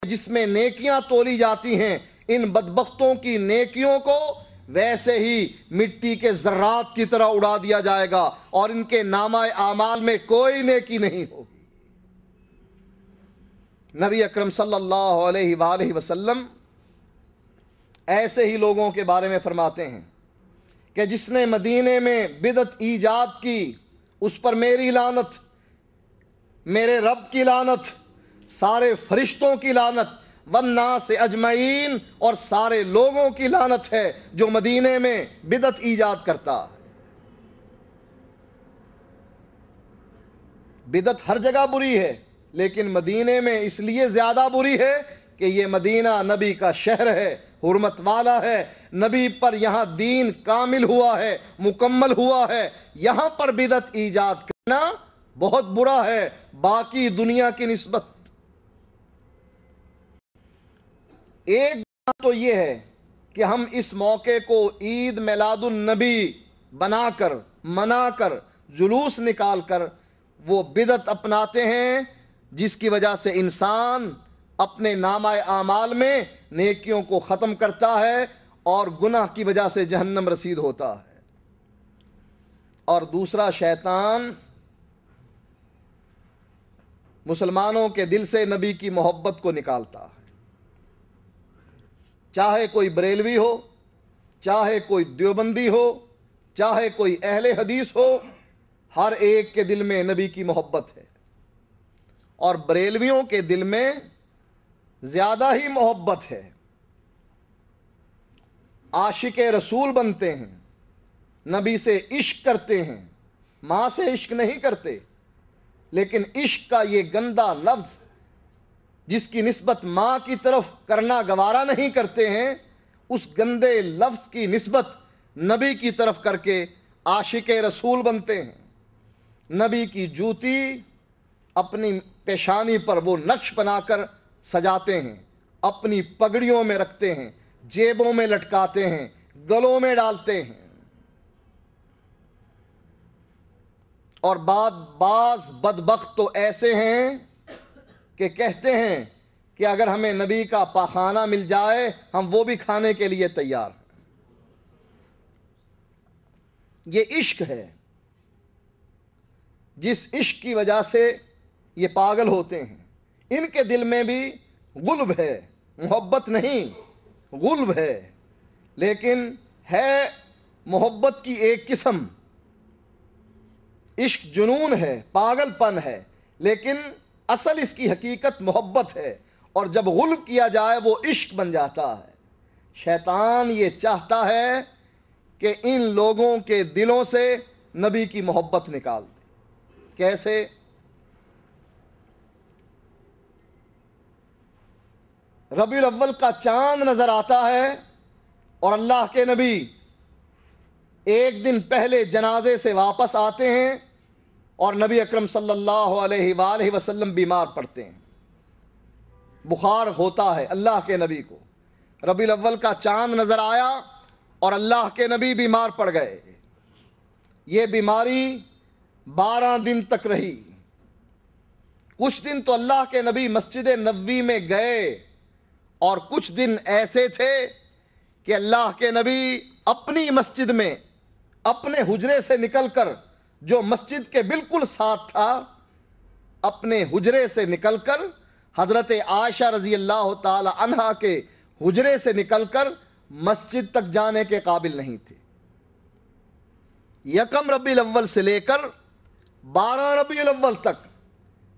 جس میں نیکیاں تولی جاتی ہیں، ان بدبختوں کی نیکیوں کو ویسے ہی مٹی کے ذرات کی طرح اڑا دیا جائے گا اور ان کے نامہ اعمال میں کوئی نیکی نہیں ہوگی۔ نبی اکرم صلی اللہ علیہ وآلہ وسلم ایسے ہی لوگوں کے بارے میں فرماتے ہیں کہ جس نے مدینے میں بدعت ایجاد کی اس پر میری لعنت، میرے رب کی لعنت، سارے فرشتوں کی لعنت، والناس اجمعین، اور سارے لوگوں کی لعنت ہے جو مدینے میں بدعت ایجاد کرتا ہے۔ بدعت ہر جگہ بری ہے، لیکن مدینے میں اس لیے زیادہ بری ہے کہ یہ مدینہ نبی کا شہر ہے، حرمت والا ہے، نبی پر یہاں دین کامل ہوا ہے، مکمل ہوا ہے۔ یہاں پر بدعت ایجاد کرنا بہت برا ہے باقی دنیا کی نسبت۔ ایک بات تو یہ ہے کہ ہم اس موقع کو عید میلاد النبی بنا کر، منا کر، جلوس نکال کر وہ بدعت اپناتے ہیں جس کی وجہ سے انسان اپنے نامہ اعمال میں نیکیوں کو ختم کرتا ہے اور گناہ کی وجہ سے جہنم رسید ہوتا ہے۔ اور دوسرا، شیطان مسلمانوں کے دل سے نبی کی محبت کو نکالتا ہے۔ چاہے کوئی بریلوی ہو، چاہے کوئی دیوبندی ہو، چاہے کوئی اہل حدیث ہو، ہر ایک کے دل میں نبی کی محبت ہے۔ اور بریلویوں کے دل میں زیادہ ہی محبت ہے، عاشق رسول بنتے ہیں، نبی سے عشق کرتے ہیں، ماں سے عشق نہیں کرتے، لیکن عشق کا یہ گندا لفظ جس کی نسبت ماں کی طرف کرنا گوارا نہیں کرتے ہیں، اس گندے لفظ کی نسبت نبی کی طرف کر کے عاشق رسول بنتے ہیں۔ نبی کی جوتی اپنی پیشانی پر وہ نقش بنا کر سجاتے ہیں، اپنی پگڑیوں میں رکھتے ہیں، جیبوں میں لٹکاتے ہیں، گلوں میں ڈالتے ہیں۔ اور بعض بدبخت تو ایسے ہیں کہ کہتے ہیں کہ اگر ہمیں نبی کا پاخانہ مل جائے ہم وہ بھی کھانے کے لیے تیار ہیں۔ یہ عشق ہے، جس عشق کی وجہ سے یہ پاگل ہوتے ہیں۔ ان کے دل میں بھی غلب ہے، محبت نہیں، غلب ہے، لیکن ہے محبت کی ایک قسم۔ عشق جنون ہے، پاگل پن ہے، لیکن اصل اس کی حقیقت محبت ہے، اور جب غلب کیا جائے وہ عشق بن جاتا ہے۔ شیطان یہ چاہتا ہے کہ ان لوگوں کے دلوں سے نبی کی محبت نکال دے۔ کیسے؟ ربیع الاول کا چاند نظر آتا ہے اور اللہ کے نبی ایک دن پہلے جنازے سے واپس آتے ہیں اور نبی اکرم صلی اللہ علیہ وآلہ وسلم بیمار پڑتے ہیں، بخار ہوتا ہے اللہ کے نبی کو۔ ربیع الاول کا چاند نظر آیا اور اللہ کے نبی بیمار پڑ گئے۔ یہ بیماری 12 دن تک رہی۔ کچھ دن تو اللہ کے نبی مسجد نبوی میں گئے اور کچھ دن ایسے تھے کہ اللہ کے نبی اپنی مسجد میں اپنے حجرے سے نکل کر، جو مسجد کے بالکل ساتھ تھا، اپنے حجرے سے نکل کر حضرت عائشہ رضی اللہ تعالی عنہا کے حجرے سے نکل کر مسجد تک جانے کے قابل نہیں تھے۔ یکم ربیع الاول سے لے کر 12 ربیع الاول تک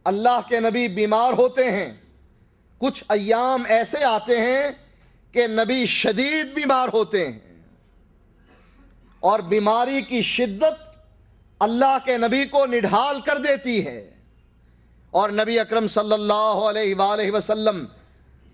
اللہ کے نبی بیمار ہوتے ہیں۔ کچھ ایام ایسے آتے ہیں کہ نبی شدید بیمار ہوتے ہیں اور بیماری کی شدت اللہ کے نبی کو نڈھال کر دیتی ہے، اور نبی اکرم صلی اللہ علیہ وآلہ وسلم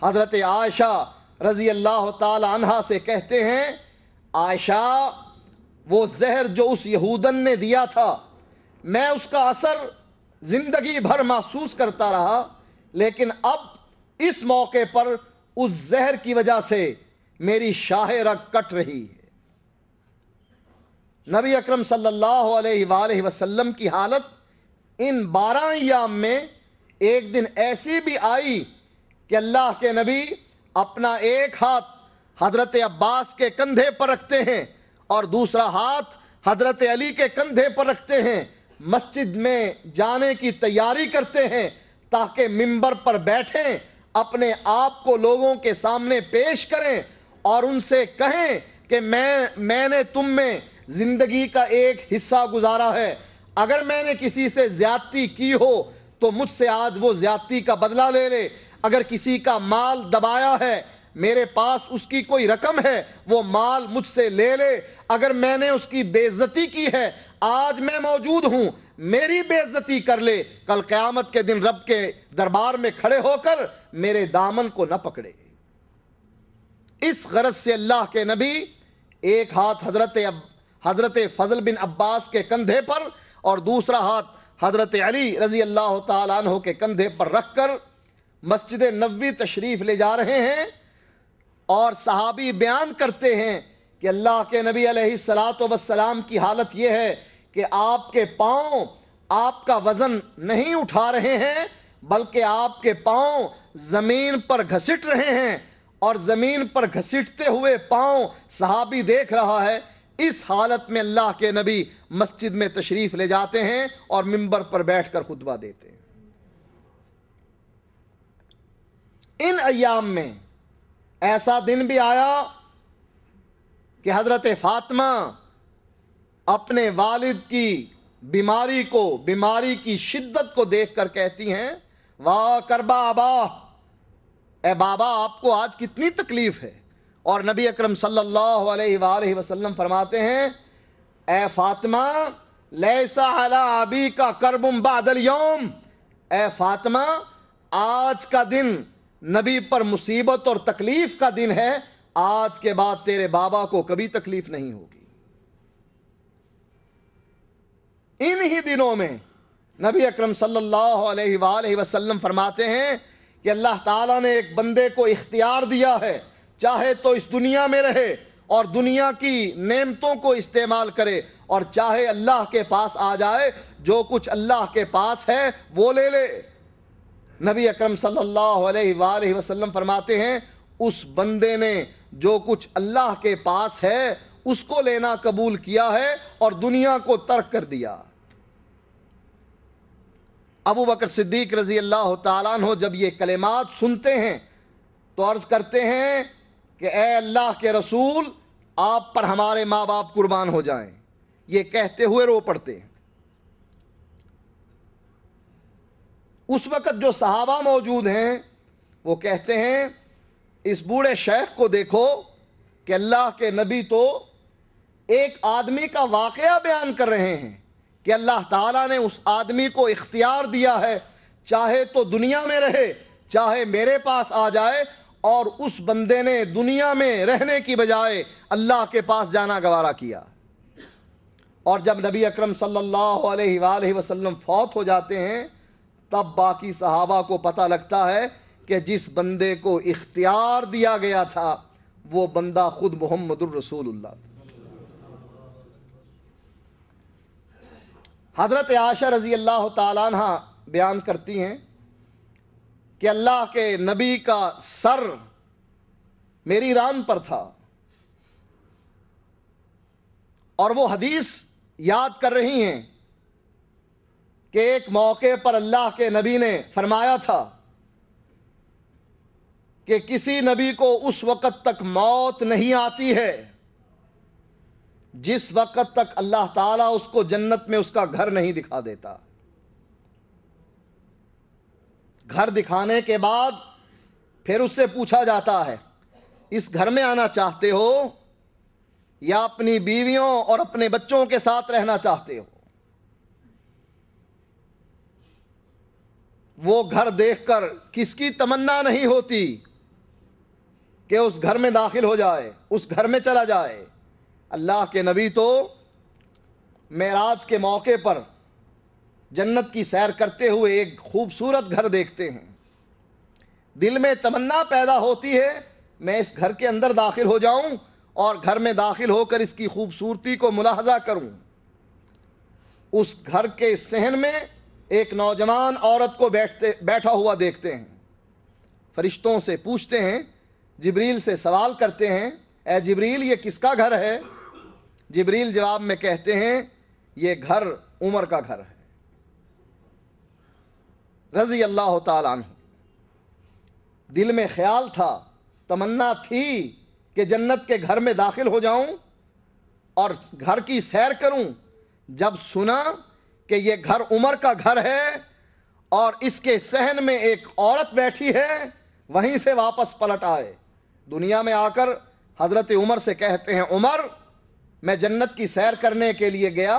حضرت عائشہ رضی اللہ تعالی عنہا سے کہتے ہیں، عائشہ وہ زہر جو اس یہودن نے دیا تھا میں اس کا اثر زندگی بھر محسوس کرتا رہا، لیکن اب اس موقع پر اس زہر کی وجہ سے میری شاہ رگ کٹ رہی ہے۔ نبی اکرم صلی اللہ علیہ وآلہ وسلم کی حالت ان 12 ایام میں ایک دن ایسی بھی آئی کہ اللہ کے نبی اپنا ایک ہاتھ حضرت عباس کے کندھے پر رکھتے ہیں اور دوسرا ہاتھ حضرت علی کے کندھے پر رکھتے ہیں، مسجد میں جانے کی تیاری کرتے ہیں تاکہ منبر پر بیٹھیں، اپنے آپ کو لوگوں کے سامنے پیش کریں اور ان سے کہیں کہ میں نے تم میں زندگی کا ایک حصہ گزارا ہے، اگر میں نے کسی سے زیادتی کی ہو تو مجھ سے آج وہ زیادتی کا بدلہ لے لے، اگر کسی کا مال دبایا ہے میرے پاس اس کی کوئی رقم ہے وہ مال مجھ سے لے لے، اگر میں نے اس کی بے عزتی کی ہے آج میں موجود ہوں میری بے عزتی کر لے، کل قیامت کے دن رب کے دربار میں کھڑے ہو کر میرے دامن کو نہ پکڑے۔ اس غرض سے اللہ کے نبی ایک ہاتھ حضرت فضل بن عباس کے کندھے پر اور دوسرا ہاتھ حضرت علی رضی اللہ تعالیٰ عنہ کے کندھے پر رکھ کر مسجد نبوی تشریف لے جا رہے ہیں، اور صحابی بیان کرتے ہیں کہ اللہ کے نبی علیہ السلام کی حالت یہ ہے کہ آپ کے پاؤں آپ کا وزن نہیں اٹھا رہے ہیں بلکہ آپ کے پاؤں زمین پر گھسٹ رہے ہیں، اور زمین پر گھسٹتے ہوئے پاؤں صحابی دیکھ رہا ہے۔ اس حالت میں اللہ کے نبی مسجد میں تشریف لے جاتے ہیں اور منبر پر بیٹھ کر خطبہ دیتے ہیں۔ ان ایام میں ایسا دن بھی آیا کہ حضرت فاطمہ اپنے والد کی بیماری کی شدت کو دیکھ کر کہتی ہیں، واہ کربا ابا، اے بابا آپ کو آج کتنی تکلیف ہے، اور نبی اکرم صلی اللہ علیہ وآلہ وسلم فرماتے ہیں، اے فاطمہ لیسا علی ابی کا کرب بعد اليوم، اے فاطمہ آج کا دن نبی پر مصیبت اور تکلیف کا دن ہے، آج کے بعد تیرے بابا کو کبھی تکلیف نہیں ہوگی۔ انہی دنوں میں نبی اکرم صلی اللہ علیہ وآلہ وسلم فرماتے ہیں کہ اللہ تعالیٰ نے ایک بندے کو اختیار دیا ہے، چاہے تو اس دنیا میں رہے اور دنیا کی نعمتوں کو استعمال کرے، اور چاہے اللہ کے پاس آ جائے جو کچھ اللہ کے پاس ہے وہ لے لے۔ نبی اکرم صلی اللہ علیہ وآلہ وسلم فرماتے ہیں اس بندے نے جو کچھ اللہ کے پاس ہے اس کو لینا قبول کیا ہے اور دنیا کو ترک کر دیا۔ ابو بکر صدیق رضی اللہ تعالیٰ عنہ جب یہ کلمات سنتے ہیں تو عرض کرتے ہیں کہ اے اللہ کے رسول آپ پر ہمارے ماں باپ قربان ہو جائیں، یہ کہتے ہوئے رو پڑتے ہیں۔ اس وقت جو صحابہ موجود ہیں وہ کہتے ہیں اس بوڑھے شیخ کو دیکھو کہ اللہ کے نبی تو ایک آدمی کا واقعہ بیان کر رہے ہیں کہ اللہ تعالیٰ نے اس آدمی کو اختیار دیا ہے، چاہے تو دنیا میں رہے چاہے میرے پاس آ جائے، اور اس بندے نے دنیا میں رہنے کی بجائے اللہ کے پاس جانا گوارا کیا۔ اور جب نبی اکرم صلی اللہ علیہ وآلہ وسلم فوت ہو جاتے ہیں تب باقی صحابہ کو پتہ لگتا ہے کہ جس بندے کو اختیار دیا گیا تھا وہ بندہ خود محمد الرسول اللہ۔ حضرت عائشہ رضی اللہ تعالیٰ عنہ بیان کرتی ہیں کہ اللہ کے نبی کا سر میری ران پر تھا، اور وہ حدیث یاد کر رہی ہیں کہ ایک موقع پر اللہ کے نبی نے فرمایا تھا کہ کسی نبی کو اس وقت تک موت نہیں آتی ہے جس وقت تک اللہ تعالیٰ اس کو جنت میں اس کا گھر نہیں دکھا دیتا۔ گھر دکھانے کے بعد پھر اس سے پوچھا جاتا ہے اس گھر میں آنا چاہتے ہو یا اپنی بیویوں اور اپنے بچوں کے ساتھ رہنا چاہتے ہو؟ وہ گھر دیکھ کر کس کی تمنا نہیں ہوتی کہ اس گھر میں داخل ہو جائے، اس گھر میں چلا جائے۔ اللہ کے نبی تو معراج کے موقع پر جنت کی سیر کرتے ہوئے ایک خوبصورت گھر دیکھتے ہیں، دل میں تمنا پیدا ہوتی ہے میں اس گھر کے اندر داخل ہو جاؤں اور گھر میں داخل ہو کر اس کی خوبصورتی کو ملاحظہ کروں۔ اس گھر کے صحن میں ایک نوجوان عورت کو بیٹھا ہوا دیکھتے ہیں، فرشتوں سے پوچھتے ہیں، جبریل سے سوال کرتے ہیں، اے جبریل یہ کس کا گھر ہے؟ جبریل جواب میں کہتے ہیں یہ گھر عمر کا گھر ہے رضی اللہ تعالیٰ عنہ۔ دل میں خیال تھا، تمنا تھی کہ جنت کے گھر میں داخل ہو جاؤں اور گھر کی سیر کروں۔ جب سنا کہ یہ گھر عمر کا گھر ہے اور اس کے صحن میں ایک عورت بیٹھی ہے، وہیں سے واپس پلٹ آئے۔ دنیا میں آ کر حضرت عمر سے کہتے ہیں، عمر میں جنت کی سیر کرنے کے لیے گیا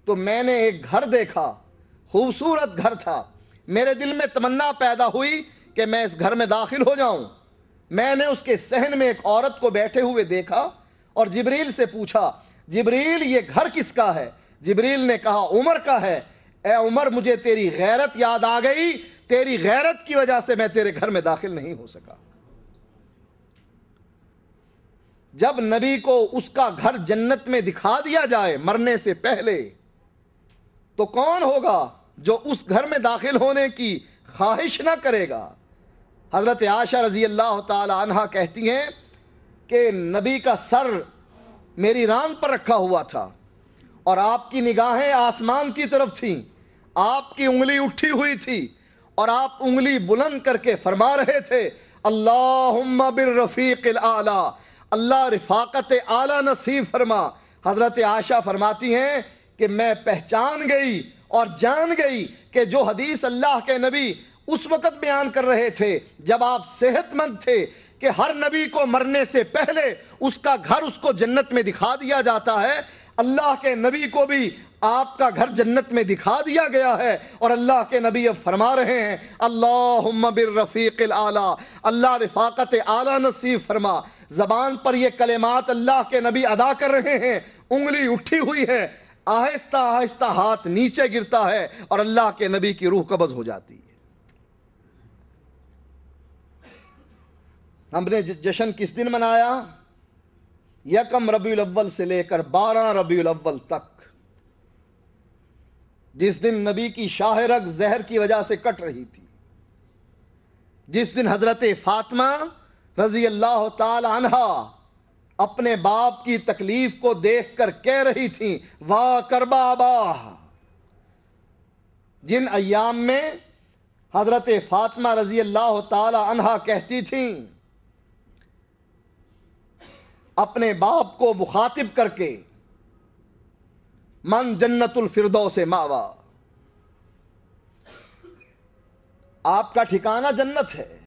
تو میں نے ایک گھر دیکھا، خوبصورت گھر تھا، میرے دل میں تمنا پیدا ہوئی کہ میں اس گھر میں داخل ہو جاؤں۔ میں نے اس کے صحن میں ایک عورت کو بیٹھے ہوئے دیکھا اور جبریل سے پوچھا، جبریل یہ گھر کس کا ہے؟ جبریل نے کہا عمر کا ہے۔ اے عمر مجھے تیری غیرت یاد آ گئی، تیری غیرت کی وجہ سے میں تیرے گھر میں داخل نہیں ہو سکا۔ جب نبی کو اس کا گھر جنت میں دکھا دیا جائے مرنے سے پہلے، تو کون ہوگا جو اس گھر میں داخل ہونے کی خواہش نہ کرے گا؟ حضرت عائشہ رضی اللہ تعالی عنہا کہتی ہیں کہ نبی کا سر میری ران پر رکھا ہوا تھا اور آپ کی نگاہیں آسمان کی طرف تھیں، آپ کی انگلی اٹھی ہوئی تھی اور آپ انگلی بلند کر کے فرما رہے تھے، اللہم بالرفیق الاعلی، اللہ رفاقت اعلیٰ نصیب فرما۔ حضرت عائشہ فرماتی ہیں کہ میں پہچان گئی اور جان گئی کہ جو حدیث اللہ کے نبی اس وقت بیان کر رہے تھے جب آپ صحت مند تھے کہ ہر نبی کو مرنے سے پہلے اس کا گھر اس کو جنت میں دکھا دیا جاتا ہے، اللہ کے نبی کو بھی آپ کا گھر جنت میں دکھا دیا گیا ہے، اور اللہ کے نبی اب فرما رہے ہیں اللہم بالرفیق الاعلی، اللہ رفاقت اعلیٰ نصیب فرما۔ زبان پر یہ کلمات اللہ کے نبی ادا کر رہے ہیں، انگلی اٹھی ہوئی ہے، آہستہ آہستہ ہاتھ نیچے گرتا ہے اور اللہ کے نبی کی روح قبض ہو جاتی ہے۔ ہم نے جشن کس دن منایا؟ یکم ربیع الاول سے لے کر 12 ربیع الاول تک، جس دن نبی کی شاہ رگ زہر کی وجہ سے کٹ رہی تھی، جس دن حضرت فاطمہ رضی اللہ تعالی عنہا اپنے باپ کی تکلیف کو دیکھ کر کہہ رہی تھیں واہ کربا ابا۔ جن ایام میں حضرت فاطمہ رضی اللہ تعالی عنہا کہتی تھیں اپنے باپ کو مخاطب کر کے، من جنت الفردوس ماوا، آپ کا ٹھکانہ جنت ہے،